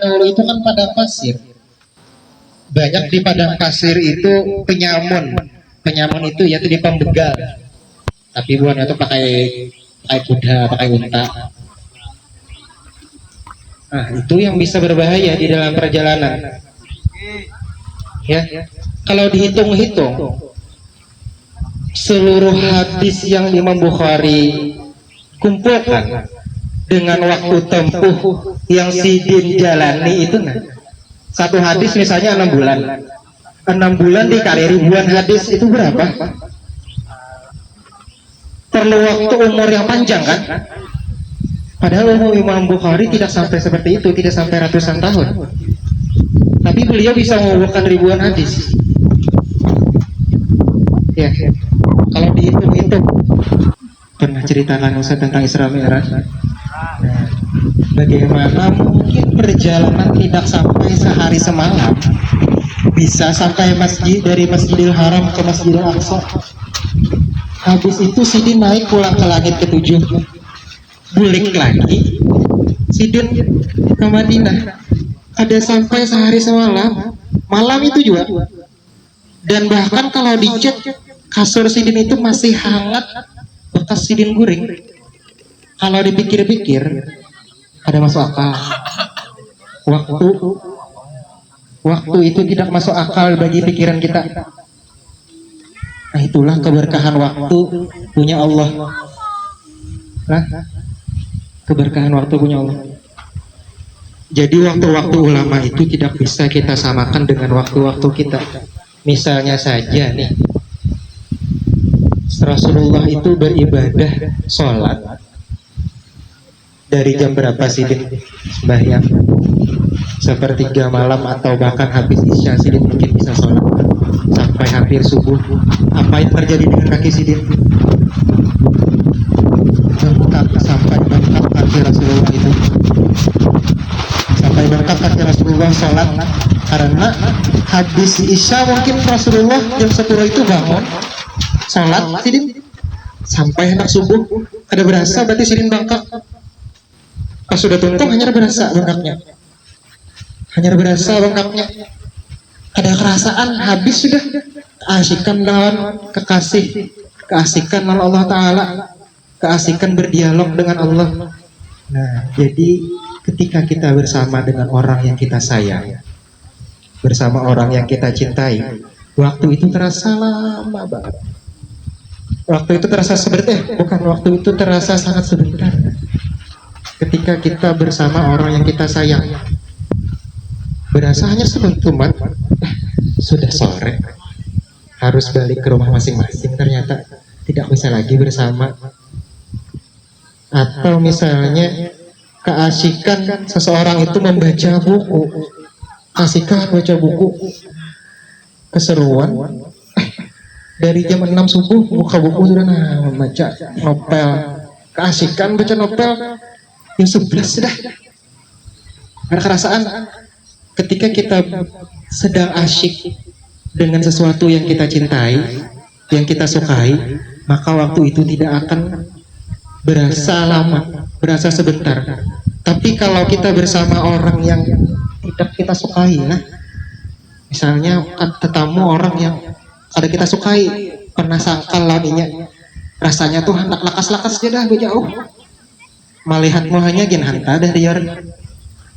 Dahulu itu kan padang pasir. Banyak di padang pasir itu penyamun. Penyamun itu yaitu di pembegal. Tapi buahnya itu pakai pakai kuda, pakai unta. Nah, itu yang bisa berbahaya di dalam perjalanan. Ya, kalau dihitung-hitung, seluruh hadis yang Imam Bukhari kumpulkan dengan waktu tempuh yang Sidin jalani itu, nah, satu hadis misalnya 6 bulan. 6 bulan dikali ribuan hadis itu berapa? Perlu waktu umur yang panjang kan? Padahal umur Imam Bukhari tidak sampai seperti itu, tidak sampai ratusan tahun. Tapi beliau bisa mengumpulkan ribuan hadis. Ya, kalau dihitung-hitung, pernah ceritakan Ustaz tentang Isra Mi'raj. Nah, bagaimana mungkin perjalanan tidak sampai sehari semalam bisa sampai masjid, dari Masjidil Haram ke Masjidil Aqsa. Habis itu Sidin naik pulang ke langit ketujuh, bulik lagi Sidin ke Madinah. Ada sampai sehari semalam, malam itu juga. Dan bahkan kalau dicek, kasur Sidin itu masih hangat bekas Sidin guring. Kalau dipikir-pikir, ada masuk akal. Waktu itu tidak masuk akal bagi pikiran kita. Nah, itulah keberkahan waktu punya Allah. Nah, keberkahan waktu punya Allah. Jadi waktu-waktu ulama itu tidak bisa kita samakan dengan waktu-waktu kita. Misalnya saja nih, Rasulullah itu beribadah sholat dari jam berapa Sidin sembahyang? Sepertiga malam atau bahkan habis isya Sidin mungkin bisa sholat sampai hampir subuh. Apa yang terjadi dengan kaki Sidin? Bengkak sampai bengkak kaki Rasulullah itu. Sampai bengkak kaki Rasulullah sholat. Karena habis isya mungkin Rasulullah jam 10 itu bangun sholat Sidin sampai hendak subuh. Ada berasa berarti Sidin bengkak. Pas sudah tuntung hanya berasa bengkaknya. Hanya berasa bengkaknya. Ada kerasaan habis sudah. Keasikan dengan kekasih, keasikan dengan Allah Ta'ala, keasikan berdialog dengan Allah. Nah, jadi ketika kita bersama dengan orang yang kita sayang, bersama orang yang kita cintai, waktu itu terasa lama banget. Waktu itu terasa sebentar, bukan, waktu itu terasa sangat sebentar. Ketika kita bersama orang yang kita sayang, berasa hanya sebentar, sudah sore, harus balik ke rumah masing-masing, ternyata tidak bisa lagi bersama. Atau misalnya keasikan seseorang itu membaca buku, asikan baca buku, keseruan, dari jam 6 subuh buka buku sudah membaca novel, keasikan baca novel jam 11 sudah. Ada kerasaan ketika kita sedang asyik dengan sesuatu yang kita cintai, yang kita sukai, maka waktu itu tidak akan berasa lama, berasa sebentar. Tapi kalau kita bersama orang yang tidak kita sukai, nah, misalnya tetamu orang yang ada kita sukai, pernah sangkal lawannya, rasanya tuh hendak lakas-lakas dia dah jauh, melihatmu hanya gin hanta dari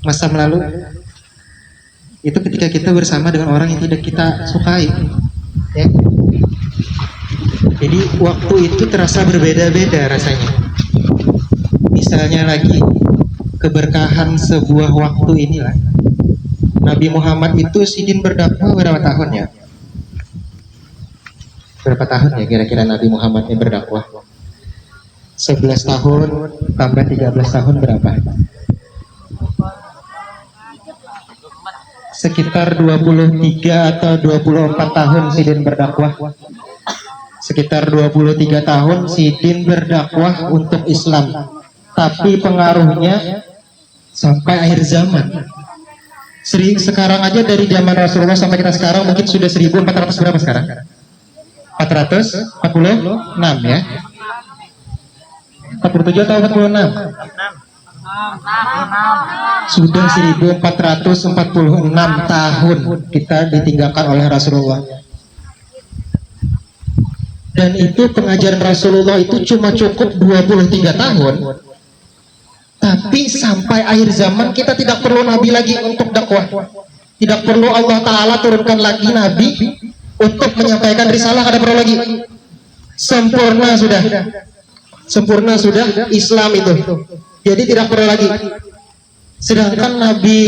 masa lalu. Itu ketika kita bersama dengan orang yang tidak kita sukai, ya. Jadi waktu itu terasa berbeda-beda rasanya. Misalnya lagi keberkahan sebuah waktu inilah, Nabi Muhammad itu Sidin berdakwah berapa tahun ya? Berapa tahun ya kira-kira Nabi Muhammad ini berdakwah? 11 tahun tambah 13 tahun berapa? Sekitar 23 atau 24 tahun Sidin berdakwah. Sekitar 23 tahun Sidin berdakwah untuk Islam. Tapi pengaruhnya sampai akhir zaman. Sekarang aja dari zaman Rasulullah sampai kita sekarang mungkin sudah 1400 berapa sekarang? 446 ya? 47 atau 46? Sudah 1446 tahun kita ditinggalkan oleh Rasulullah. Dan itu pengajaran Rasulullah itu cuma cukup 23 tahun. Tapi sampai akhir zaman kita tidak perlu nabi lagi untuk dakwah. Tidak perlu Allah Ta'ala turunkan lagi nabi untuk menyampaikan risalah, ada perlu lagi. Sempurna sudah. Sempurna sudah Islam itu. Jadi tidak perlu lagi. Sedangkan Nabi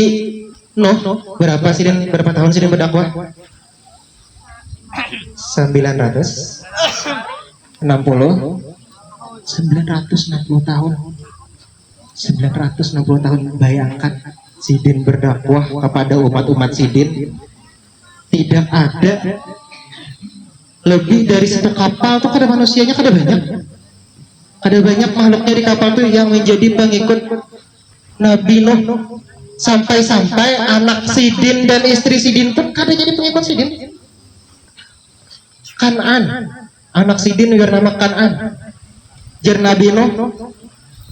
Nuh berapa tahun sih berdakwah? 960 tahun. 960 tahun. Bayangkan Sidin berdakwah kepada umat-umat Sidin. Tidak ada lebih dari satu kapal tuh, kada manusianya kada banyak. Ada banyak makhluknya di kapal tuh yang menjadi pengikut Nabi Nuh. Sampai-sampai anak Sidin dan istri Sidin pun kada jadi pengikut Sidin. Kan'an, anak Sidin bernama Kan'an. Jar Nabi Nuh,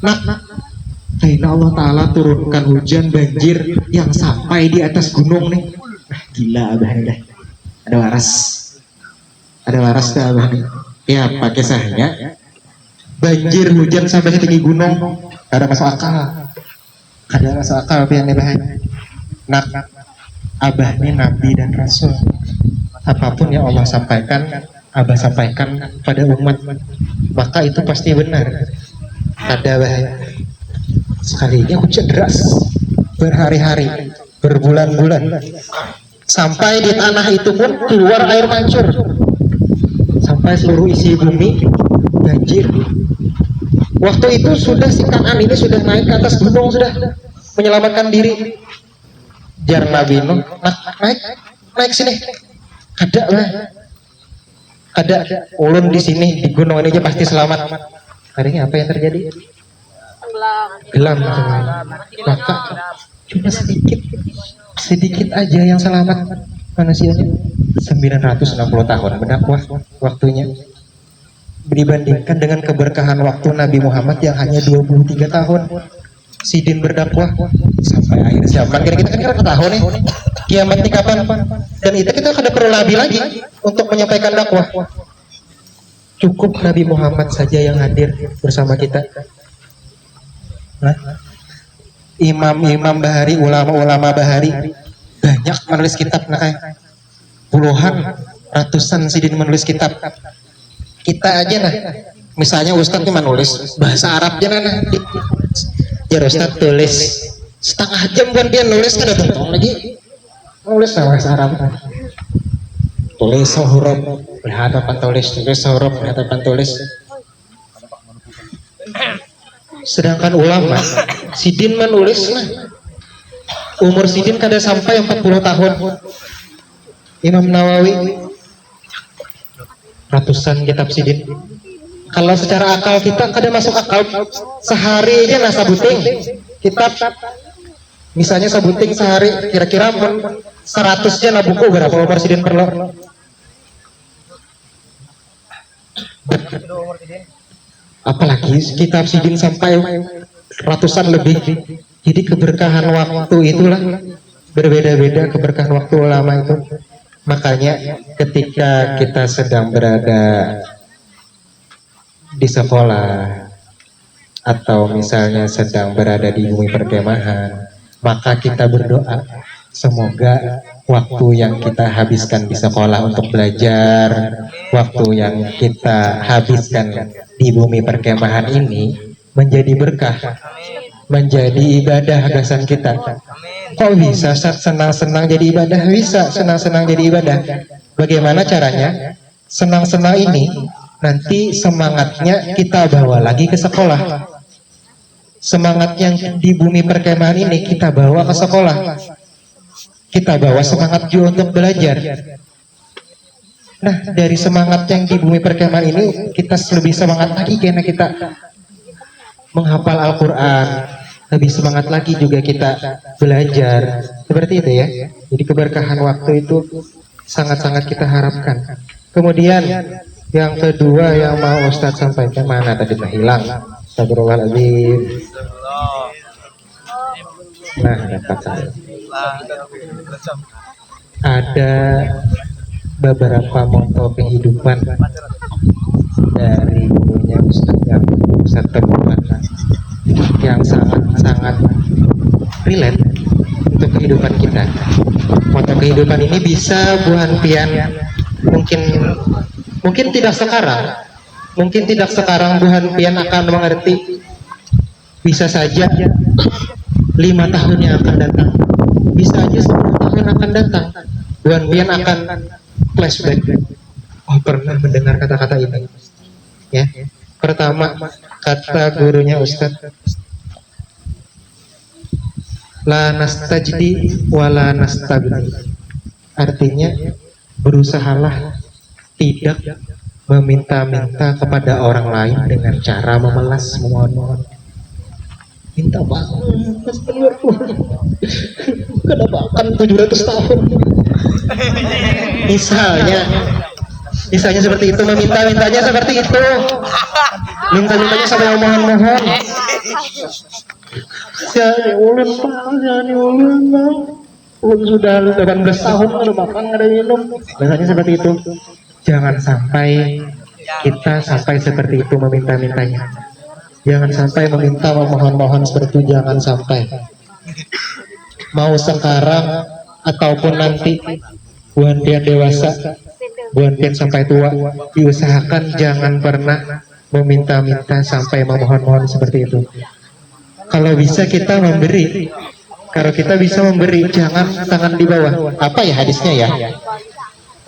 karena Allah Ta'ala turunkan hujan banjir yang sampai di atas gunung nih. Gila abah nih dah. Ada waras dah abah nih. Ya pakai sahnya. Banjir hujan sampai setinggi gunung, ada masuk akal. Ada masuk akal pian nih bahan. Abah ini nabi dan rasul. Apapun yang Allah sampaikan, abah sampaikan pada umat, maka itu pasti benar. Ada bahaya. Sekalinya hujan deras berhari-hari, berbulan-bulan, sampai di tanah itu pun keluar air mancur, sampai seluruh isi bumi banjir. Waktu itu sudah si Kan'an ini sudah naik ke atas gunung, sudah menyelamatkan diri. Jar Nabi Nuh, naik sini. Ada ulun di sini di gunung ini aja pasti selamat. Hari ini apa yang terjadi? Gelam. Maka cuma sedikit aja yang selamat manusianya. 960 tahun berdakwah waktunya, dibandingkan dengan keberkahan waktu Nabi Muhammad yang hanya 23 tahun. Sidin berdakwah sampai akhir zaman. Kira-kira kan tahun nih kiamat ini kapan? Dan itu kita kada perlu nabi lagi untuk menyampaikan dakwah. Cukup Nabi Muhammad saja yang hadir bersama kita. Imam-imam bahari, ulama-ulama bahari banyak menulis kitab, puluhan, ratusan Sidin menulis kitab. Kita aja misalnya Ustadz ini menulis bahasa Arab aja ya Ustadz tulis setengah jam kan dia nulis, kan ada lagi nulis bahasa Arab, tulis huruf berhadapan tulis huruf berhadapan tulis. Sedangkan ulama Sidin menulis umur Sidin kada sampai 40 tahun. Imam Nawawi ratusan kitab Sidin. Kalau secara akal kita kada masuk akal, sehari aja sabuting kitab. Misalnya sabuting sehari kira-kira 100 aja buku berapa umur Sidin perlu? Apalagi kitab Sidin sampai ratusan lebih. Jadi keberkahan waktu itulah berbeda-beda, keberkahan waktu ulama itu. Makanya ketika kita sedang berada di sekolah atau misalnya sedang berada di bumi perkemahan, maka kita berdoa semoga waktu yang kita habiskan di sekolah untuk belajar, waktu yang kita habiskan di bumi perkemahan ini menjadi berkah, menjadi ibadah gasan kita. Kok bisa senang-senang jadi ibadah? Bisa senang-senang jadi ibadah. Bagaimana caranya? Senang-senang ini nanti semangatnya kita bawa lagi ke sekolah. Semangat yang di bumi perkemahan ini kita bawa ke sekolah. Kita bawa semangat juga untuk belajar. Nah, dari semangat yang di bumi perkemahan ini kita lebih semangat lagi karena kita menghafal Al-Quran, lebih semangat lagi juga kita belajar. Seperti itu ya. Jadi keberkahan waktu itu sangat-sangat kita harapkan. Kemudian yang kedua yang mau Ustadz sampaikan, mana tadi hilang? Astagfirullahaladzim. Nah, dapat saya. Ada beberapa moto kehidupan dari gurunya Ustadz temukan yang sangat relate untuk kehidupan kita. Moto kehidupan ini bisa buhan pian mungkin tidak sekarang buhan pian akan mengerti, bisa saja 5 tahun yang akan datang, bisa aja 10 tahun akan datang, buhan pian akan flashback. Oh, pernah mendengar kata-kata ini ya. Pertama, kata gurunya Ustadz, la nastajdi wala nastagni, artinya berusahalah tidak meminta-minta kepada orang lain dengan cara memelas memohon-mohon. Minta banget, kenapa akan 700 tahun misalnya seperti itu, meminta-mintanya seperti itu, minta-mintanya sampai memohon-mohon. Ulun sudah 18 tahun ada makan, ada minum, biasanya seperti itu. Jangan sampai kita sampai seperti itu meminta-mintanya. Jangan sampai meminta memohon-mohon seperti itu, jangan sampai. Mau sekarang ataupun nanti buan pian dewasa, buan pian sampai tua, diusahakan jangan pernah meminta-minta sampai memohon-mohon seperti itu. Kalau bisa kita memberi, kalau kita bisa memberi, jangan tangan di bawah. Apa ya hadisnya ya?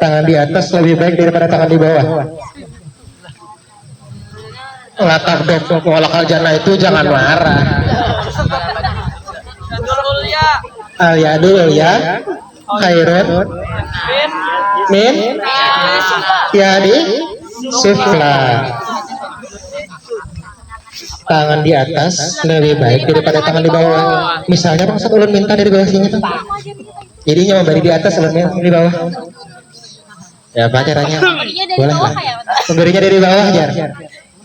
Tangan di atas lebih baik daripada tangan di bawah. Latar dok walakal jannah itu jangan marah. Ya dulu ya. Khairun min ya di sufla. Tangan di atas lebih baik daripada tangan di bawah. Misalnya Bang, ulun minta dari bawah sini tuh, jadinya memberi di atas, ulun minta di bawah. Ya apa caranya? Boleh lah. Memberinya dari bawah jar.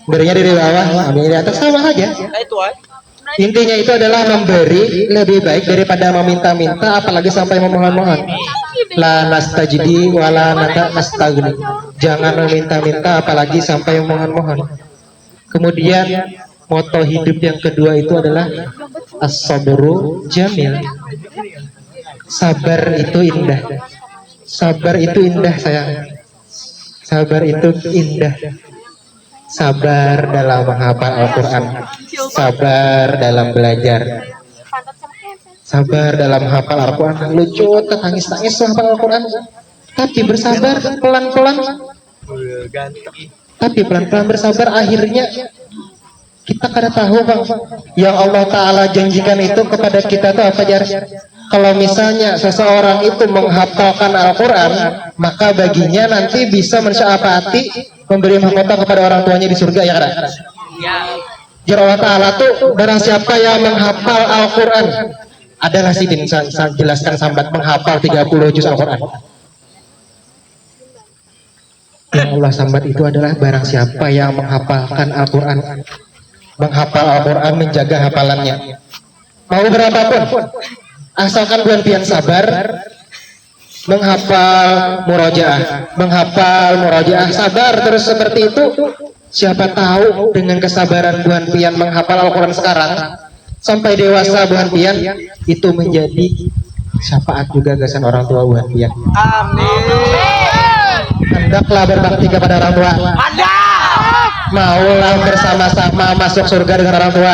Memberinya dari bawah, ambilnya di atas sama aja. Intinya itu adalah memberi lebih baik daripada meminta-minta, apalagi sampai memohon-mohon. La nastajdi wala nastagni. Jangan meminta-minta apalagi sampai memohon-mohon. Kemudian moto hidup yang kedua itu adalah as-sabru jamil. Sabar itu indah. Sabar itu indah sayang. Sabar itu indah. Sabar dalam menghafal Al-Quran, sabar dalam belajar, sabar dalam menghafal Al-Quran. Lucu, tangis-tangis menghafal Al-Quran, tapi bersabar pelan-pelan. Tapi pelan-pelan bersabar, akhirnya kita kada tahu Bang, yang Allah Ta'ala janjikan itu kepada kita tuh apa jar? Kalau misalnya seseorang itu menghafalkan Al-Quran, maka baginya nanti bisa mensyafaati, memberi mahkota kepada orang tuanya di surga, ya kan? Jar Allah Ta'ala tuh barang siapa yang menghafal Al-Quran, adalah sih din saya jelaskan sambat menghafal 30 juz Al-Quran. Yang Allah sambat itu adalah barang siapa yang menghafalkan Al-Quran, menghafal Al-Quran, menjaga hafalannya, mau berapapun, asalkan buan pian sabar, menghafal murojaah, sabar terus seperti itu. Siapa tahu dengan kesabaran buan pian menghafal Al-Quran sekarang sampai dewasa buan pian itu menjadi syafaat juga gasan orang tua buan pian. Amin. Hendaklah berbakti kepada orang tua. Maulah bersama-sama masuk surga dengan orang tua.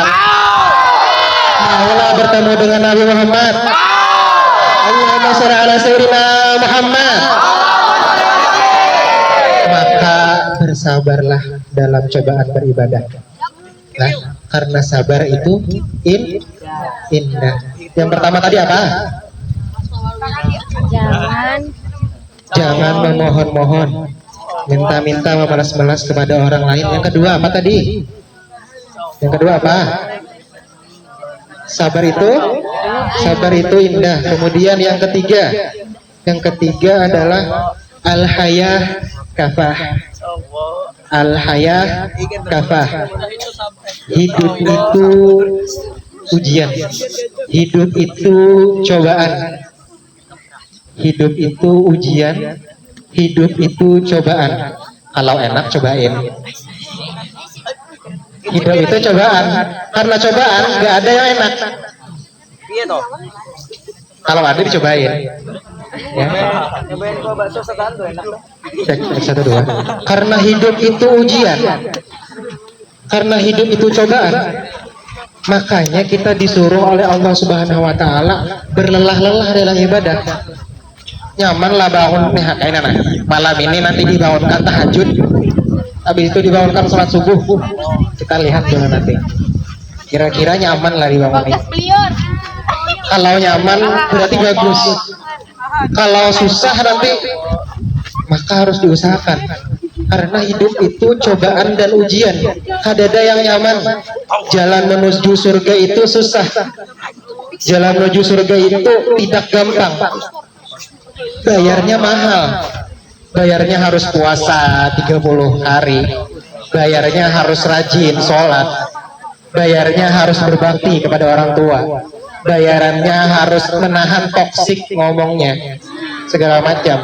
Maulah bertemu dengan Nabi Muhammad. Allahumma sholli ala sayyidina Muhammad. Maka bersabarlah dalam cobaan beribadah. Nah, karena sabar itu indah. Yang pertama tadi apa? Jangan memohon-mohon, minta-minta, memelas-melas kepada orang lain. Yang kedua apa tadi? Yang kedua apa? Sabar itu indah. Kemudian yang ketiga adalah al-hayah kafah. Al-hayah kafah. Hidup itu ujian. Hidup itu cobaan. Hidup itu ujian. Hidup itu cobaan. Kalau enak cobain. Hidup itu cobaan. Karena cobaan nggak ada yang enak. Iya toh. Kalau ada dicobain. Ya. Nyobain gua bakso setan tuh enak tuh. Cek 1 2. Karena hidup itu ujian. Karena hidup itu cobaan. Makanya kita disuruh oleh Allah Subhanahu wa taala berlelah-lelah dalam ibadah. Nyaman lah bangun nih kayaknya nah. Malam ini nanti dibangunkan tahajud. Habis itu dibangunkan sholat subuh. Kita lihat dulu nanti. Kira-kira nyaman lah dibangun ini. Kalau nyaman berarti bagus. Kalau susah nanti maka harus diusahakan. Karena hidup itu cobaan dan ujian. Kadada yang nyaman. Jalan menuju surga itu susah. Jalan menuju surga itu tidak gampang. Bayarnya mahal. Bayarnya harus puasa 30 hari. Bayarnya harus rajin sholat. Bayarnya harus berbakti kepada orang tua. Bayarannya harus menahan toksik ngomongnya. Segala macam.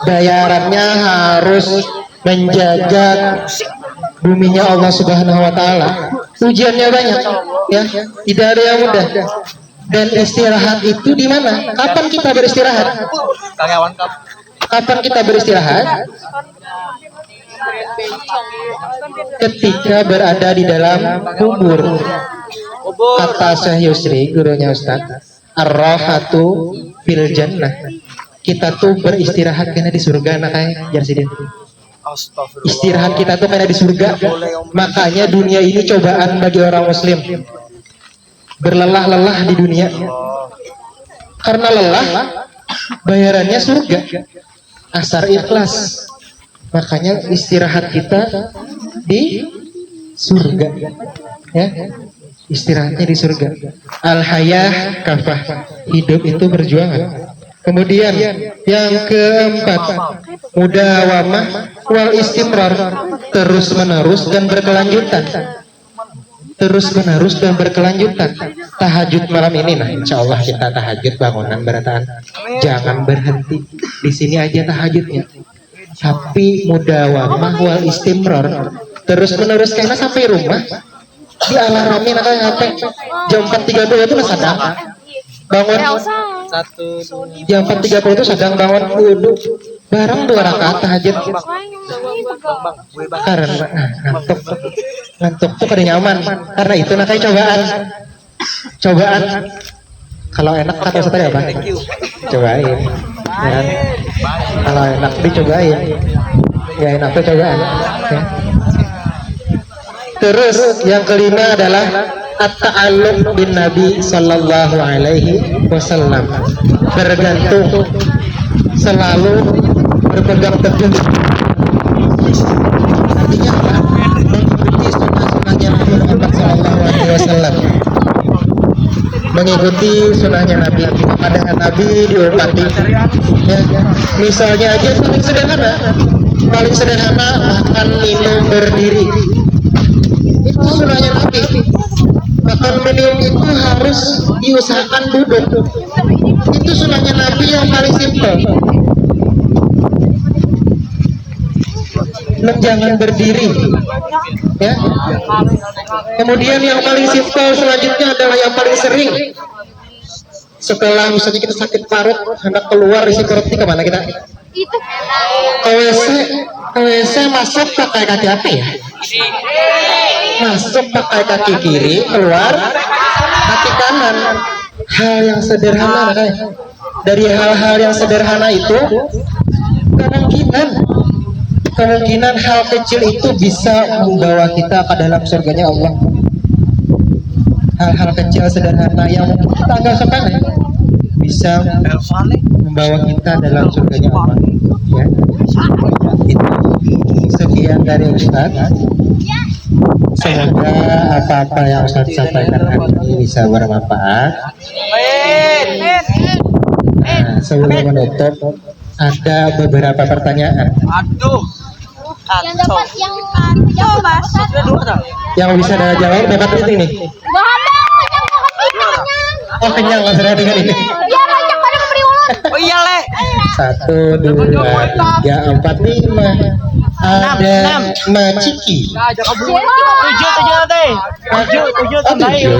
Bayarannya harus menjaga buminya Allah Subhanahu wa taala. Ujiannya banyak, ya. Tidak ada yang mudah. Dan istirahat itu di mana? Kapan kita beristirahat? Karyawan kamu. Kapan kita beristirahat? Ketika berada di dalam kubur. Kata Syekh Yusri, gurunya Ustaz, ar-rahatu fil jannah. Kita tuh beristirahat karena di surga, nakanya Jarsidin. Istirahat kita tuh karena di surga. Makanya dunia ini cobaan bagi orang muslim. Berlelah-lelah di dunia. Karena lelah, bayarannya surga. Asar ikhlas. Makanya istirahat kita di surga. Ya. Istirahatnya di surga. Al-hayah kafah. Hidup itu berjuangan. Kemudian yang keempat, mudawamah wal istimrar, terus menerus dan berkelanjutan. Terus menerus dan berkelanjutan. Tahajud malam ini, nah insya Allah kita tahajud bangunan berataan. Jangan berhenti di sini aja tahajudnya. Tapi mudawamah wal istimrar, terus menerus karena sampai rumah di alarmin apa jam 4.30 itu sadang bangun. Jam 4.30 itu sedang bangun wudhu bareng 2 rakaat tahajud. Karena ngantuk tuh kada nyaman. Karena itu nakanya cobaan. Kalau enak kata Ustaz apa? Cobain. Ya. Kalau enak dicobain. Ya enak tuh cobaan. Ya. Terus yang kelima adalah at-ta'alluq bin Nabi sallallahu alaihi wasallam. Bergantung, selalu berpegang teguh. Artinya apa? Mengikuti sunnah-sunnahnya Nabi Muhammad sallallahu alaihi wasallam. Mengikuti sunnahnya Nabi. Pandangan Nabi diumpati. Ya. Misalnya aja paling sederhana makan minum berdiri. Itu sunnahnya Nabi. Makan minum itu harus diusahakan duduk. Itu sunnahnya Nabi yang paling simpel. Jangan berdiri, ya. Kemudian yang paling simpel selanjutnya adalah yang paling sering. Setelah misalnya kita sakit parut, hendak keluar isi perut ini kemana kita? Ke WC masuk pakai kaki apa ya? Masuk pakai kaki kiri, keluar kaki kanan. Hal yang sederhana, kayak dari hal-hal yang sederhana itu kemungkinan hal kecil itu bisa membawa kita ke dalam surganya Allah. Hal-hal kecil sederhana yang mungkin kita anggap sepele bisa membawa kita dalam surganya Allah. Ya. Itu sekian dari Ustaz. Semoga apa-apa yang Ustaz sampaikan hari ini bisa bermanfaat. Nah, sebelum menutup ada beberapa pertanyaan. Yang dapat yang jauh mas. Yang bisa ada jawab dapat rating nih. Oh kenyang nggak sudah dengan ini. Biar banyak pada memberi ulang. Oh iya leh. 1, 2, 3, 4, 5. Ada Maciki. Tujuh teh. Tujuh Oh, 7.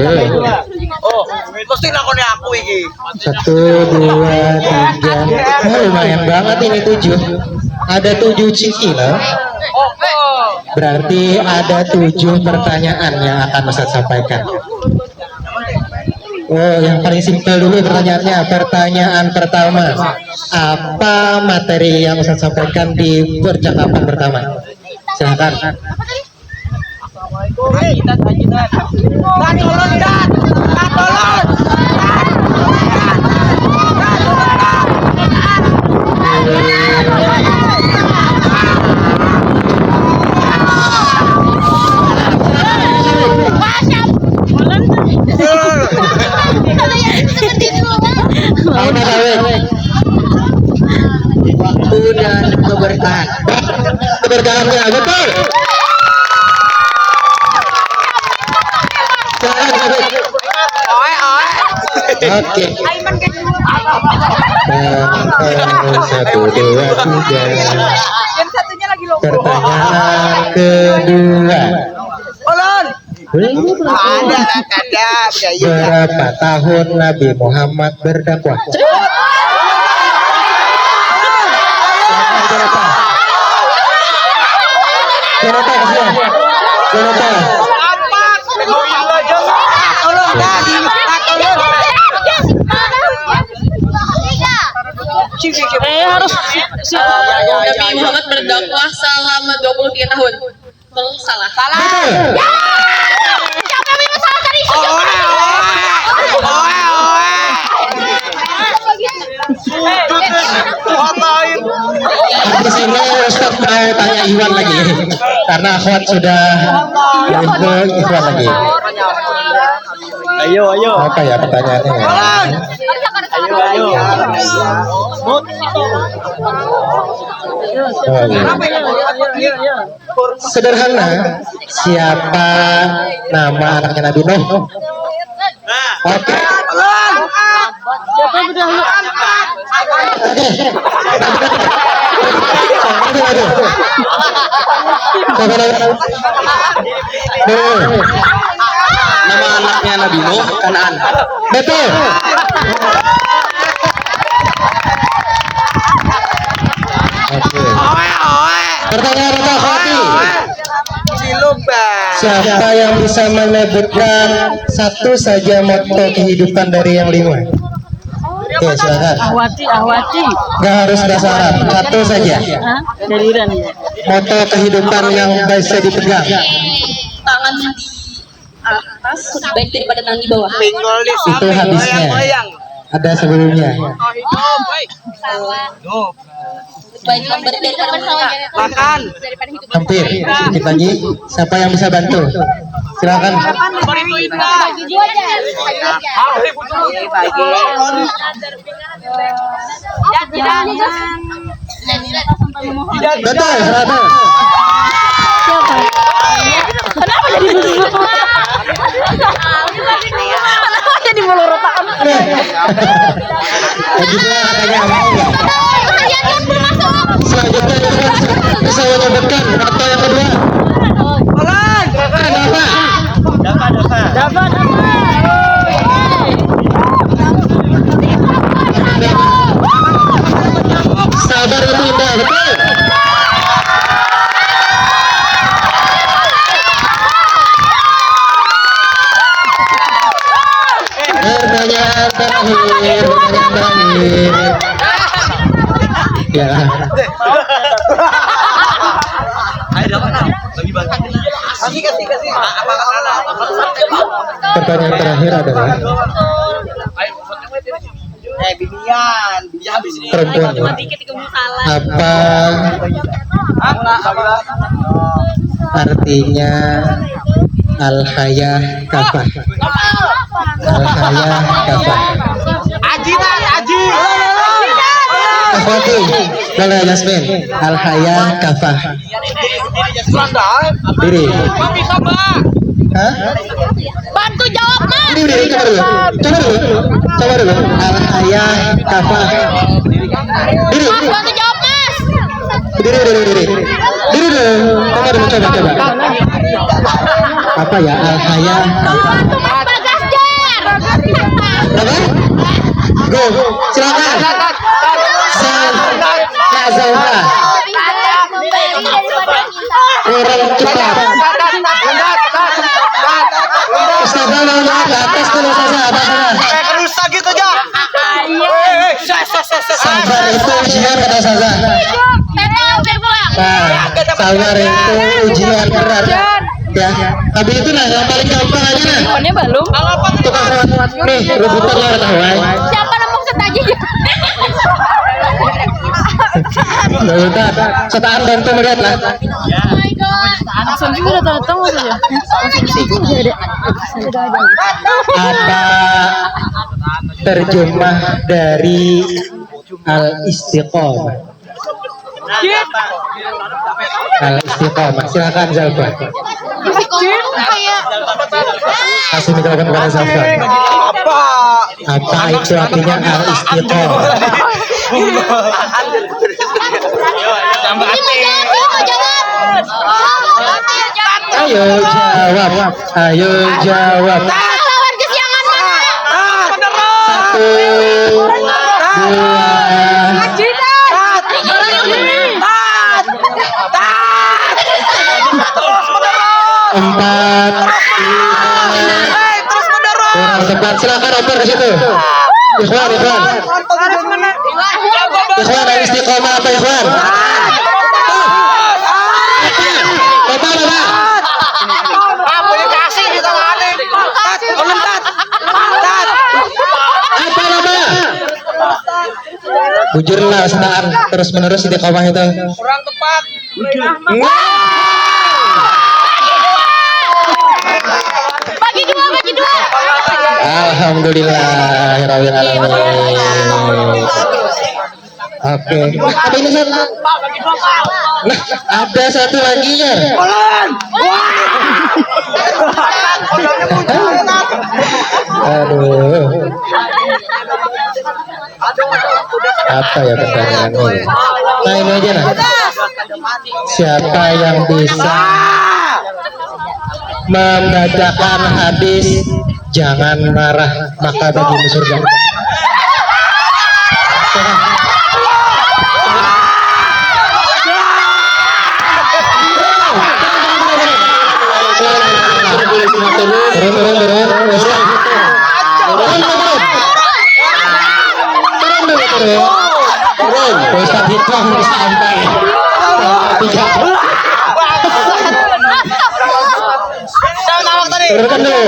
Oh, mesti lakoni aku iki. 1, 2, 3. Oh, lumayan banget ini 7. Ada 7 Ciki loh. Berarti ada 7 pertanyaan yang akan Ustaz sampaikan. Oh, yang paling simpel dulu pertanyaannya. Pertanyaan pertama, apa materi yang Ustaz sampaikan di percakapan pertama? Silakan. Kita tolong dan tolong. Waktu dan keberkahan. Keberkahannya betul. Oke. 1, 2, 3. Yang satunya lagi logo. Pertanyaan kedua. Ulun. Ada. Berapa tahun Nabi Muhammad berdakwah? Jonathan, Jonathan. Harus Nabi Muhammad berdakwah selama 23 tahun. Kalau salah. Betul. Siapa yang masalah tadi? Habis ini Ustaz mau tanya Iwan lagi karena akhwat sudah info Iwan lagi. Ayo. Apa ya pertanyaannya? Ayo. Oh, iya. Sederhana, siapa nama anaknya Nabi Nuh? Oke. Nama anaknya Nabi Nuh Kanaan. Betul. Oke. Pertanyaan Fatih. Siapa yang bisa menyebutkan satu saja moto kehidupan dari yang 5? Oke, silakan. Ahwati. Gak harus bahasa Arab, satu saja. Dari Iran ya. Moto kehidupan yang bisa dipegang. Tangan di atas lebih baik daripada tangan di bawah. Itu habisnya. Ada sebelumnya. Baik memberi daripada meminta. Makan. Hampir. Sedikit lagi. Siapa yang bisa bantu? Silakan. Bagi aja. Betul, silakan. Kenapa jadi begitu? Kenapa jadi melorotan? Lagi pula katanya mau nggak? Selanjutnya bisa menyebutkan moto yang kedua. Dapat. Sabar itu indah, betul. Pertanyaan terakhir. Ya. Kasih. Pertanyaan terakhir adalah Binian. perempuan. Apa artinya al-hayah kafah? Al-hayah kafah. Aji. Akhwati, boleh Yasmin. Al-hayah kafah. Diri. Hah? Bantu jawab, Mas. Diri, coba dulu. Al hayah kafa. Diri. Mas, bantu jawab, Mas. Diri dulu. Coba. Apa ya? Al hayah kafa. Bantu Mas Bagas Jar. Apa? Go, silakan. Zauka. Orang cepat. Ustazah mau naik ke atas dulu Ustazah, atas sana. Rusak gitu aja. Sabar itu ujian kata Ustazah. Nah, sabar itu ujian berat. Ya, tapi itu nah yang paling gampang aja nah. Teleponnya belum. Nih, rebutan lah tahu. Siapa nembung setaji? Rebutan. Setaan bantu melihat lah. Oh my god. Langsung juga udah datang aja. Apa terjemah dari al-istiqomah? Al-istiqomah. Silakan Zalfa. Kasih mikrofon kepada Zalfa. Apa itu artinya al-istiqomah? Ayo jawab. Lawan kesiangan mana? Satu, dua, empat, kurang tepat. Silakan oper ke situ. Ikhwan. Ikhwan dari istiqomah apa Ikhwan? Bapak. Apa Bapak? Bujurlah senang terus menerus istiqomah itu. Kurang tepat. Bagi dua. Alhamdulillah alamin. Oke. Apa ini San? Nah, ada satu lagi ya. Aduh. Apa ya pertanyaannya? Nah ini aja nah. Siapa yang bisa membacakan hadis jangan marah maka bagimu surga? Turun. Ustaz Hikmah sampai. Turunkan dulu.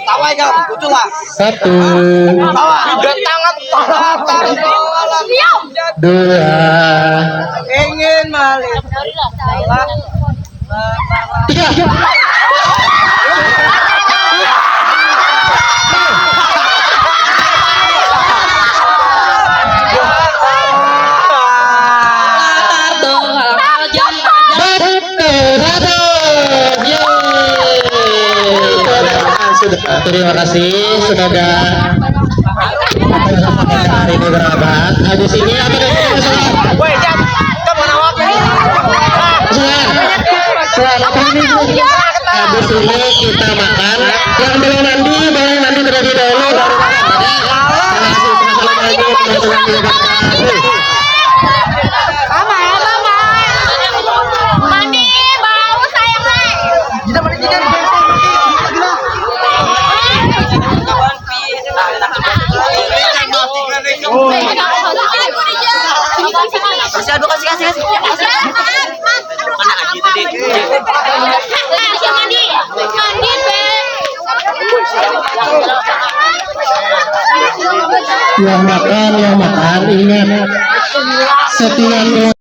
Tawa aja, lucu lah. Satu, Tangan dua, ingin malik. tiga. Terima kasih semoga hari ini berabad. Habis ini apa habis ini kita makan. Yang belum mandi boleh mandi terlebih dahulu baru makan. Mandi bau sayang. Kasih. Mana gitu deh. Mandi, Yang makan ingat setiap